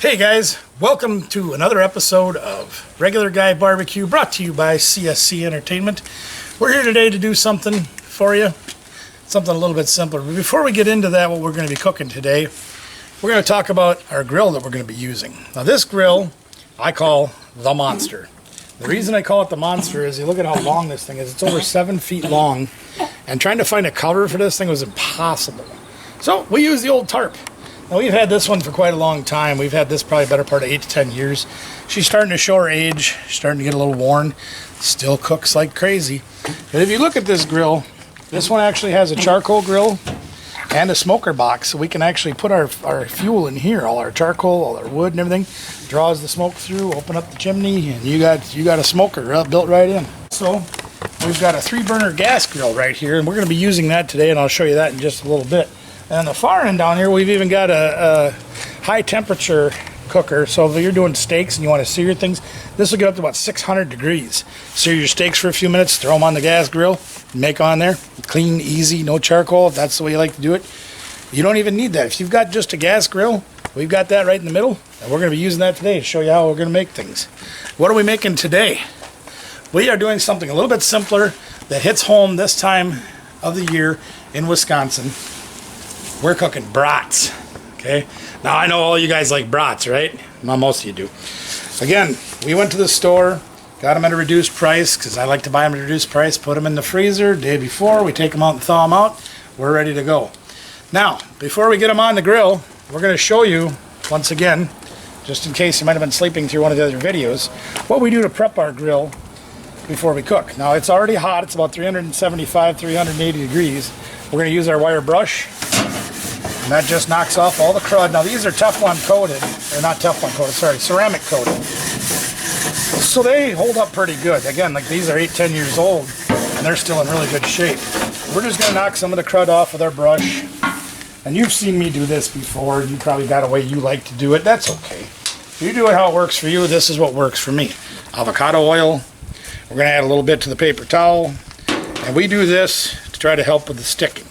Hey guys, welcome to another episode of Regular Guy Barbecue, brought to you by CSC Entertainment. We're here today to do something for you, something a little bit simpler. But before we get into that, what we're going to be cooking today, we're going to talk about our grill that we're going to be using. Now this grill, I call the Monster. The reason I call it the Monster is you look at how long this thing is. It's over 7 feet long, and trying to find a cover for this thing was impossible. So we use the old tarp. Now we've had this one for quite a long time. We've had this probably better part of 8 to 10 years. She's starting to show her age, starting to get a little worn. Still cooks like crazy. But if you look at this grill, this one actually has a charcoal grill and a smoker box, so we can actually put our fuel in here, all our charcoal, all our wood and everything. Draws the smoke through, open up the chimney, and you got a smoker built right in. So we've got a 3-burner gas grill right here, and we're going to be using that today, and I'll show you that in just a little bit. And on the far end down here, we've even got a high temperature cooker. So if you're doing steaks and you want to sear things, this will get up to about 600 degrees. Sear your steaks for a few minutes, throw them on the gas grill, make on there. Clean, easy, no charcoal, if that's the way you like to do it. You don't even need that. If you've got just a gas grill, we've got that right in the middle. And we're going to be using that today to show you how we're going to make things. What are we making today? We are doing something a little bit simpler that hits home this time of the year in Wisconsin. We're cooking brats, okay? Now, I know all you guys like brats, right? Well, most of you do. Again, we went to the store, got them at a reduced price, because I like to buy them at a reduced price, put them in the freezer day before, we take them out and thaw them out, we're ready to go. Now, before we get them on the grill, we're going to show you, once again, just in case you might have been sleeping through one of the other videos, what we do to prep our grill before we cook. Now, it's already hot, it's about 375, 380 degrees. We're going to use our wire brush. And that just knocks off all the crud. Now these are Teflon coated, or not Teflon coated, sorry, ceramic coated. So they hold up pretty good. Again, like these are 8-10 years old, and they're still in really good shape. We're just gonna knock some of the crud off with our brush. And you've seen me do this before. You probably got a way you like to do it. That's okay. If you do it how it works for you, this is what works for me. Avocado oil. We're gonna add a little bit to the paper towel. And we do this to try to help with the sticking.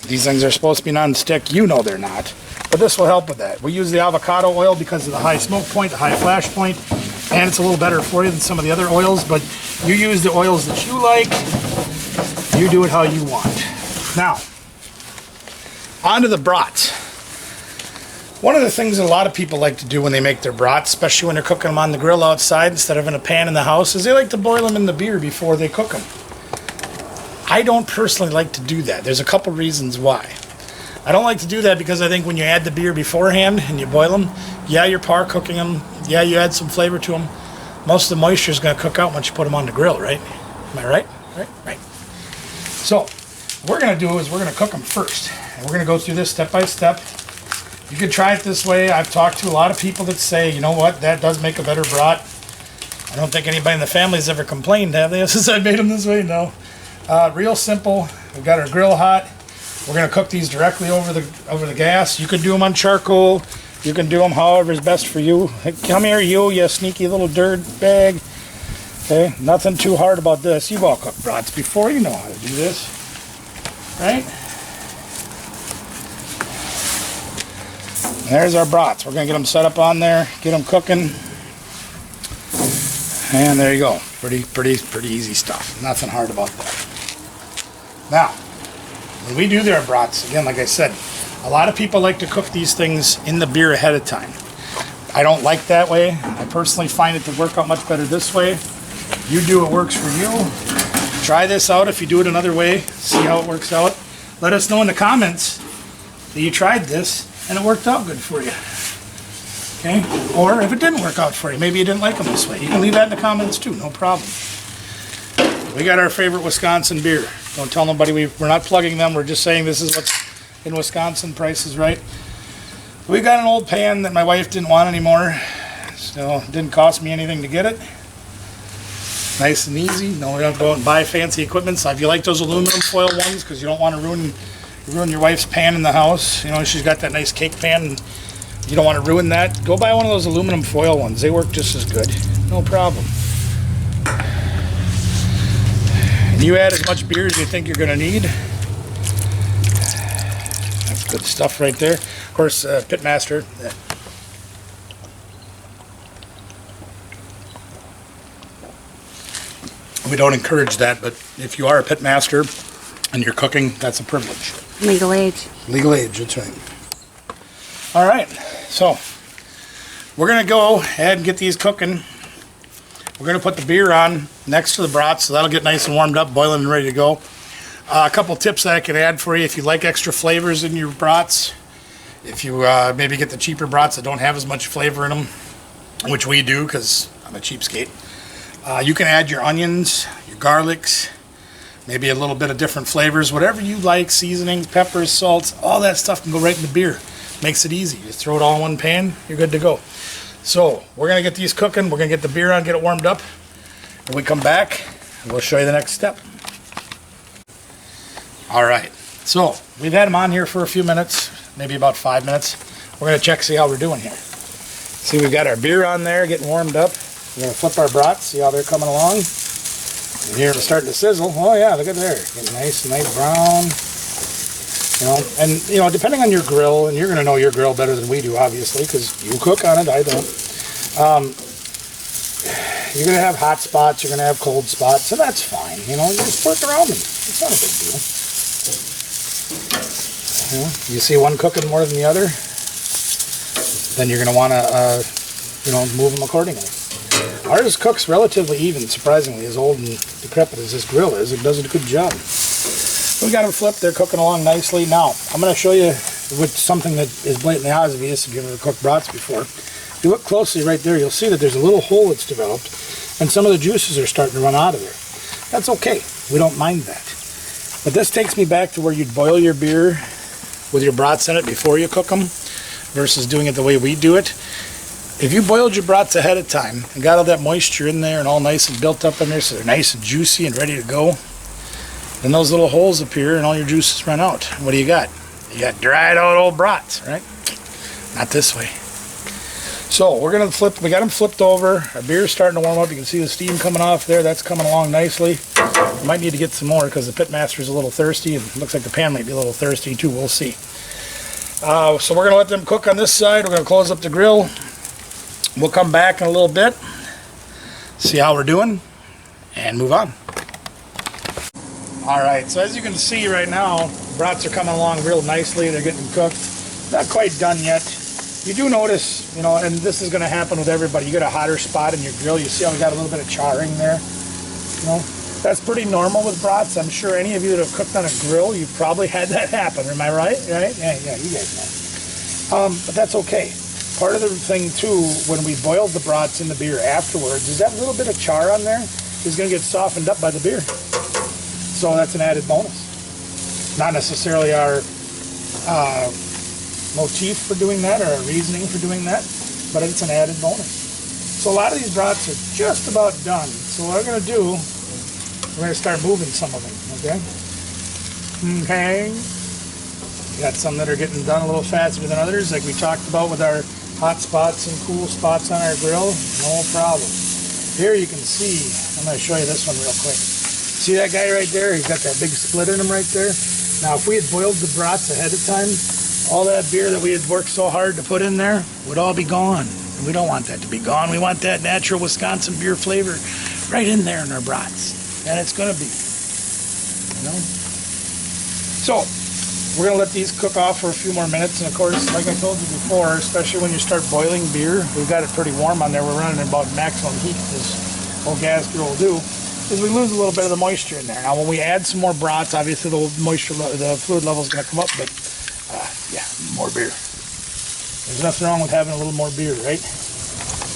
These things are supposed to be non-stick. You know they're not. But this will help with that. We use the avocado oil because of the high smoke point, the high flash point, and it's a little better for you than some of the other oils, but you use the oils that you like. You do it how you want. Now, on to the brats. One of the things that a lot of people like to do when they make their brats, especially when they're cooking them on the grill outside instead of in a pan in the house, is they like to boil them in the beer before they cook them. I don't personally like to do that. There's a couple reasons why. I don't like to do that because I think when you add the beer beforehand and you boil them, yeah, you're par cooking them. Yeah, you add some flavor to them. Most of the moisture is going to cook out once you put them on the grill, right? Am I right? Right. So what we're going to do is we're going to cook them first. And we're going to go through this step by step. You could try it this way. I've talked to a lot of people that say, you know what, that does make a better brat. I don't think anybody in the family has ever complained, have they, since I made them this way? No. Real simple. We've got our grill hot. We're going to cook these directly over the gas. You can do them on charcoal. You can do them however is best for you. Hey, come here, you sneaky little dirt bag. Okay, nothing too hard about this. You've all cooked brats before. You know how to do this, right? There's our brats. We're going to get them set up on there, get them cooking, and there you go. Pretty easy stuff. Nothing hard about that. Now, when we do their brats, again, like I said, a lot of people like to cook these things in the beer ahead of time. I don't like that way. I personally find it to work out much better this way. You do what works for you. Try this out if you do it another way. See how it works out. Let us know in the comments that you tried this and it worked out good for you. Okay? Or if it didn't work out for you, maybe you didn't like them this way. You can leave that in the comments too, no problem. We got our favorite Wisconsin beer. Don't tell nobody we're not plugging them. We're just saying this is what's in Wisconsin. Price is right. We got an old pan that my wife didn't want anymore, so it didn't cost me anything to get it. Nice and easy. No, we don't have to go out and buy fancy equipment. So if you like those aluminum foil ones, because you don't want to ruin your wife's pan in the house. You know, she's got that nice cake pan, and you don't want to ruin that. Go buy one of those aluminum foil ones. They work just as good. No problem. And you add as much beer as you think you're going to need. That's good stuff right there. Of course, Pitmaster, We don't encourage that, but if you are a pit master and you're cooking, that's a privilege. Legal age. Legal age, that's right. All right, so we're going to go ahead and get these cooking. We're going to put the beer on next to the brats, so that'll get nice and warmed up, boiling and ready to go. A couple tips that I can add for you if you like extra flavors in your brats. If you maybe get the cheaper brats that don't have as much flavor in them, which we do because I'm a cheapskate. You can add your onions, your garlics, maybe a little bit of different flavors, whatever you like, seasonings, peppers, salts, all that stuff can go right in the beer. Makes it easy. You throw it all in one pan, you're good to go. So we're going to get these cooking, we're going to get the beer on, get it warmed up. When we come back, we'll show you the next step. All right, so we've had them on here for a few minutes, maybe about 5 minutes. We're going to check, see how we're doing here. See, we've got our beer on there, getting warmed up. We're going to flip our brats, see how they're coming along. And here it's starting to sizzle. Oh yeah, look at there. Getting nice brown. Depending on your grill, and you're going to know your grill better than we do, obviously, because you cook on it, I don't. You're going to have hot spots, you're going to have cold spots, and that's fine. You just work around them. It's not a big deal. You see one cooking more than the other, then you're going to want to, move them accordingly. Ours cooks relatively even, surprisingly, as old and decrepit as this grill is. It does a good job. We got them flipped. They're cooking along nicely. Now, I'm going to show you with something that is blatantly obvious if you've ever cooked brats before. If you look closely right there, you'll see that there's a little hole that's developed, and some of the juices are starting to run out of there. That's okay. We don't mind that. But this takes me back to where you'd boil your beer with your brats in it before you cook them versus doing it the way we do it. If you boiled your brats ahead of time and got all that moisture in there and all nice and built up in there so they're nice and juicy and ready to go, then those little holes appear and all your juices run out. What do you got? You got dried out old brats, right? Not this way. So we're going to flip, we got them flipped over. Our beer's starting to warm up. You can see the steam coming off there. That's coming along nicely. We might need to get some more because the pitmaster's a little thirsty and it looks like the pan might be a little thirsty too. We'll see. So we're going to let them cook on this side. We're going to close up the grill. We'll come back in a little bit, see how we're doing, and move on. All right, so as you can see right now, brats are coming along real nicely. They're getting cooked. Not quite done yet. You do notice, and this is going to happen with everybody. You get a hotter spot in your grill. You see how we got a little bit of charring there? That's pretty normal with brats. I'm sure any of you that have cooked on a grill, you've probably had that happen. Am I right? Right? Yeah, you guys know. But that's okay. Part of the thing, too, when we boiled the brats in the beer afterwards, is that little bit of char on there is going to get softened up by the beer. So that's an added bonus. Not necessarily our motif for doing that or our reasoning for doing that, but it's an added bonus. So a lot of these brats are just about done. So what we're going to do, we're going to start moving some of them, okay? Okay. We got some that are getting done a little faster than others, like we talked about with our hot spots and cool spots on our grill. No problem. Here you can see, I'm going to show you this one real quick. See that guy right there? He's got that big split in him right there. Now, if we had boiled the brats ahead of time, all that beer that we had worked so hard to put in there would all be gone. And we don't want that to be gone. We want that natural Wisconsin beer flavor right in there in our brats. And it's going to be, So, we're going to let these cook off for a few more minutes. And of course, like I told you before, especially when you start boiling beer, we've got it pretty warm on there. We're running about maximum heat, this old gas grill will do, is we lose a little bit of the moisture in there. Now, when we add some more brats, obviously the fluid level is going to come up, but yeah, more beer. There's nothing wrong with having a little more beer, right?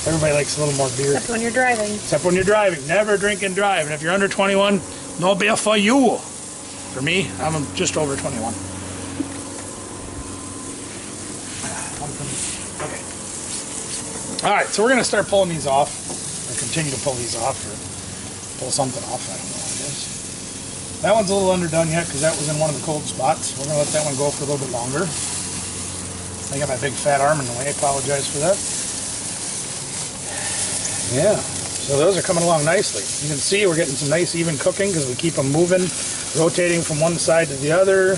Everybody likes a little more beer. Except when you're driving. Except when you're driving. Never drink and drive. And if you're under 21, no beer for you. For me, I'm just over 21. Okay. All right, so we're going to start pulling these off, or continue to pull these off, or pull something off. I don't know what it is. That one's a little underdone yet because that was in one of the cold spots. We're going to let that one go for a little bit longer. I got my big fat arm in the way. I apologize for that. Yeah, so those are coming along nicely. You can see we're getting some nice even cooking because we keep them moving, rotating from one side to the other.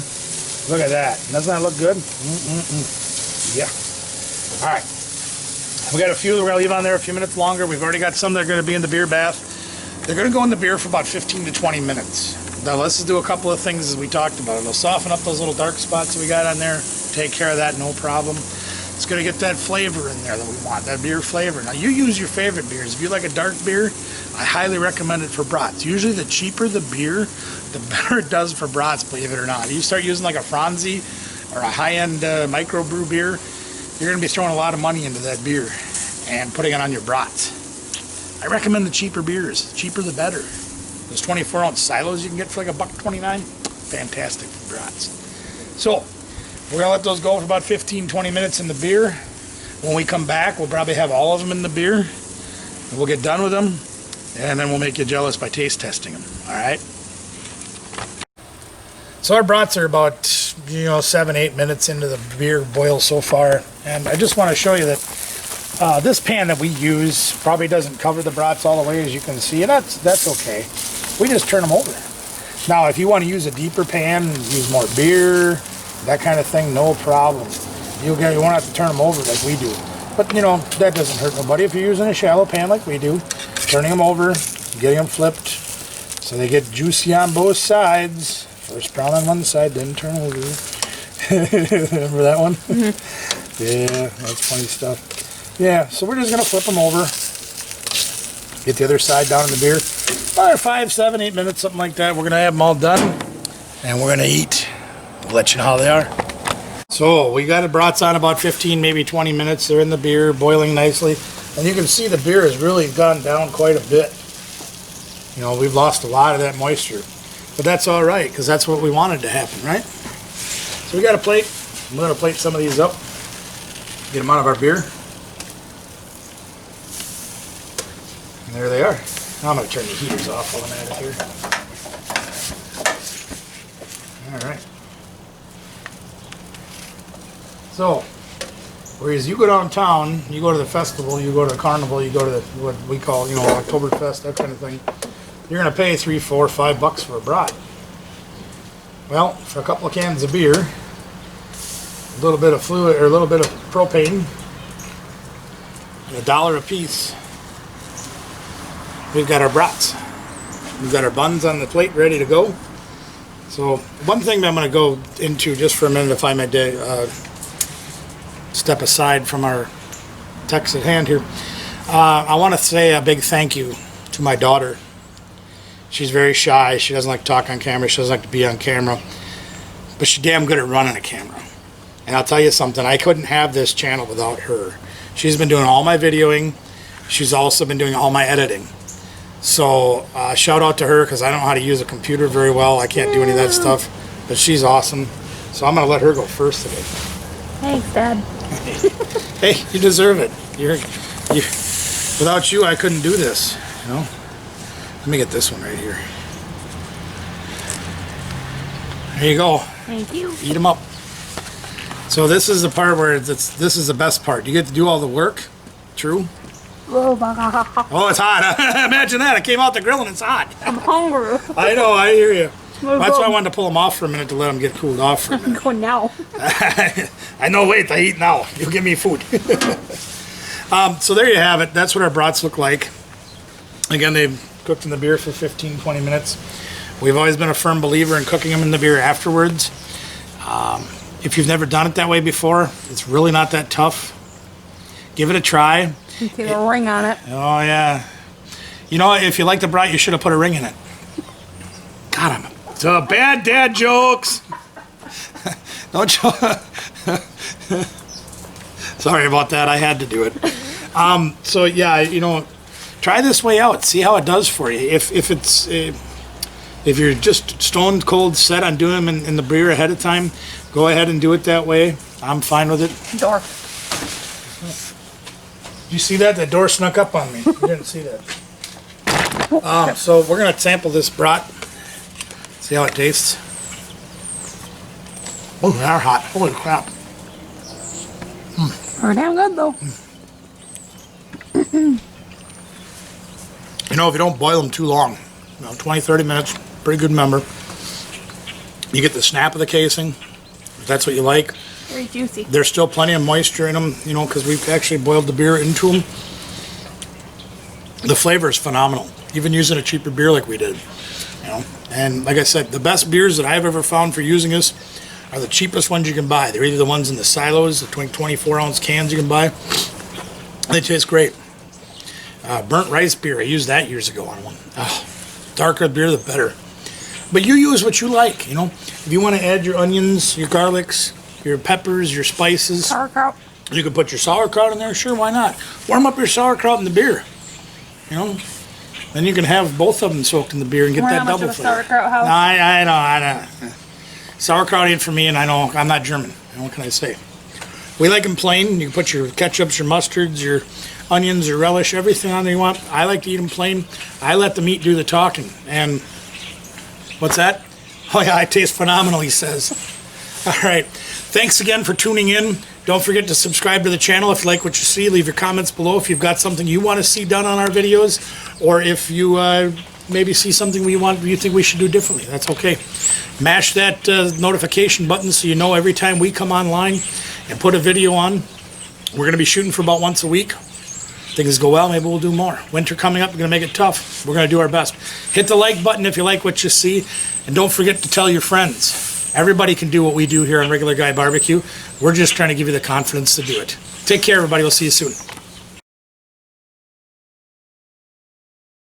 Look at that. Doesn't that look good? Yeah. All right. We got a few that we're going to leave on there a few minutes longer. We've already got some that are going to be in the beer bath. They're going to go in the beer for about 15 to 20 minutes. Now let's do a couple of things as we talked about. It'll soften up those little dark spots that we got on there. Take care of that, no problem. It's going to get that flavor in there that we want, that beer flavor. Now you use your favorite beers. If you like a dark beer, I highly recommend it for brats. Usually the cheaper the beer, the better it does for brats, believe it or not. You start using like a Franzi or a high-end microbrew beer, you're going to be throwing a lot of money into that beer and putting it on your brats. I recommend the cheaper beers. The cheaper the better. Those 24-ounce silos you can get for like $1.29, fantastic for brats. So we're going to let those go for about 15-20 minutes in the beer. When we come back, we'll probably have all of them in the beer. And we'll get done with them, and then we'll make you jealous by taste testing them. All right? So our brats are about 7-8 minutes into the beer boil so far, and I just want to show you that this pan that we use probably doesn't cover the brats all the way, as you can see, and that's okay. We just turn them over. Now, if you want to use a deeper pan, use more beer, that kind of thing, no problem. You won't have to turn them over like we do. But, that doesn't hurt nobody if you're using a shallow pan like we do. Turning them over, getting them flipped so they get juicy on both sides. First brown on one side, then turn over. Remember that one? Mm-hmm. Yeah, that's funny stuff. Yeah, so we're just going to flip them over. Get the other side down in the beer. About 5, 7, 8 minutes, something like that. We're going to have them all done, and we're going to eat. We'll let you know how they are. So we got the brats on about 15, maybe 20 minutes. They're in the beer, boiling nicely. And you can see the beer has really gone down quite a bit. We've lost a lot of that moisture. But that's all right, because that's what we wanted to happen, right? So we got a plate. I'm going to plate some of these up. Get them out of our beer. And there they are. Now I'm going to turn the heaters off while I'm at it here. All right. So, whereas you go downtown, you go to the festival, you go to the carnival, you go to the, what we call, oktoberfest, that kind of thing, you're going to pay $3, $4, $5 for a brat. Well, for a couple of cans of beer, a little bit of fluid, or a little bit of propane, and $1 a piece, we've got our brats. We've got our buns on the plate ready to go. So one thing that I'm going to go into just for a minute, if I may step aside from our text at hand here, I want to say a big thank you to my daughter. She's very shy. She doesn't like to talk on camera. She doesn't like to be on camera. But she's damn good at running a camera. And I'll tell you something, I couldn't have this channel without her. She's been doing all my videoing. She's also been doing all my editing. So shout out to her, because I don't know how to use a computer very well. I can't do any of that stuff. But she's awesome. So I'm going to let her go first today. Thanks, Dad. Hey, you deserve it. Without you, I couldn't do this. Let me get this one right here. There you go. Thank you. Eat them up. So this is the part where this is the best part. You get to do all the work. True? Oh, it's hot. Imagine that. I came out the grill and it's hot. I'm hungry. I know. I hear you. That's why I wanted to pull them off for a minute, to let them get cooled off for a minute. Go now. I know. Wait, I eat now. You give me food. So there you have it. That's what our brats look like. Again, they've cooked in the beer for 15, 20 minutes. We've always been a firm believer in cooking them in the beer afterwards. If you've never done it that way before, it's really not that tough. Give it a try. You get a ring on it. Oh, yeah. If you like the brat, you should have put a ring in it. God, so bad dad jokes. Don't joke. Sorry about that. I had to do it. So yeah, try this way out. See how it does for you. If you're just stone cold set on doing them in the beer ahead of time, go ahead and do it that way. I'm fine with it. Door. Did you see that? The door snuck up on me. You didn't see that. So we're gonna sample this brat. See how it tastes. Oh, they are hot. Holy crap. They're damn good though. If you don't boil them too long, 20, 30 minutes, pretty good number. You get the snap of the casing, if that's what you like. Very juicy. There's still plenty of moisture in them, because we've actually boiled the beer into them. The flavor is phenomenal. even using a cheaper beer like we did. You know, and like I said, the best beers that I've ever found for using this are the cheapest ones you can buy. They're either the ones in the silos, the 24-ounce cans you can buy. They taste great. Burnt rice beer, I used that years ago on one. Darker beer, the better. But you use what you like, you know. If you want to add your onions, your garlics, your peppers, your spices. Sauerkraut. You can put your sauerkraut in there, sure, why not? Warm up your sauerkraut in the beer, you know. Then you can have both of them soaked in the beer and get We're that not much double of a flavor. sauerkraut house. No, I don't. Sauerkraut ain't for me, and I know I'm not German. What can I say? We like them plain. You can put your ketchups, your mustards, your onions, your relish, everything on there you want. I like to eat them plain. I let the meat do the talking. And what's that? Oh yeah, it tastes phenomenal, he says. All right. Thanks again for tuning in. Don't forget to subscribe to the channel if you like what you see. Leave your comments below if you've got something you want to see done on our videos, or if you maybe see something you think we should do differently. That's okay. Mash that notification button so you know every time we come online and put a video on. We're going to be shooting for about once a week. Things go well, maybe we'll do more. Winter coming up, we're going to make it tough. We're going to do our best. Hit the like button if you like what you see, and don't forget to tell your friends. Everybody can do what we do here on Regular Guy Barbecue. We're just trying to give you the confidence to do it. Take care, everybody. We'll see you soon.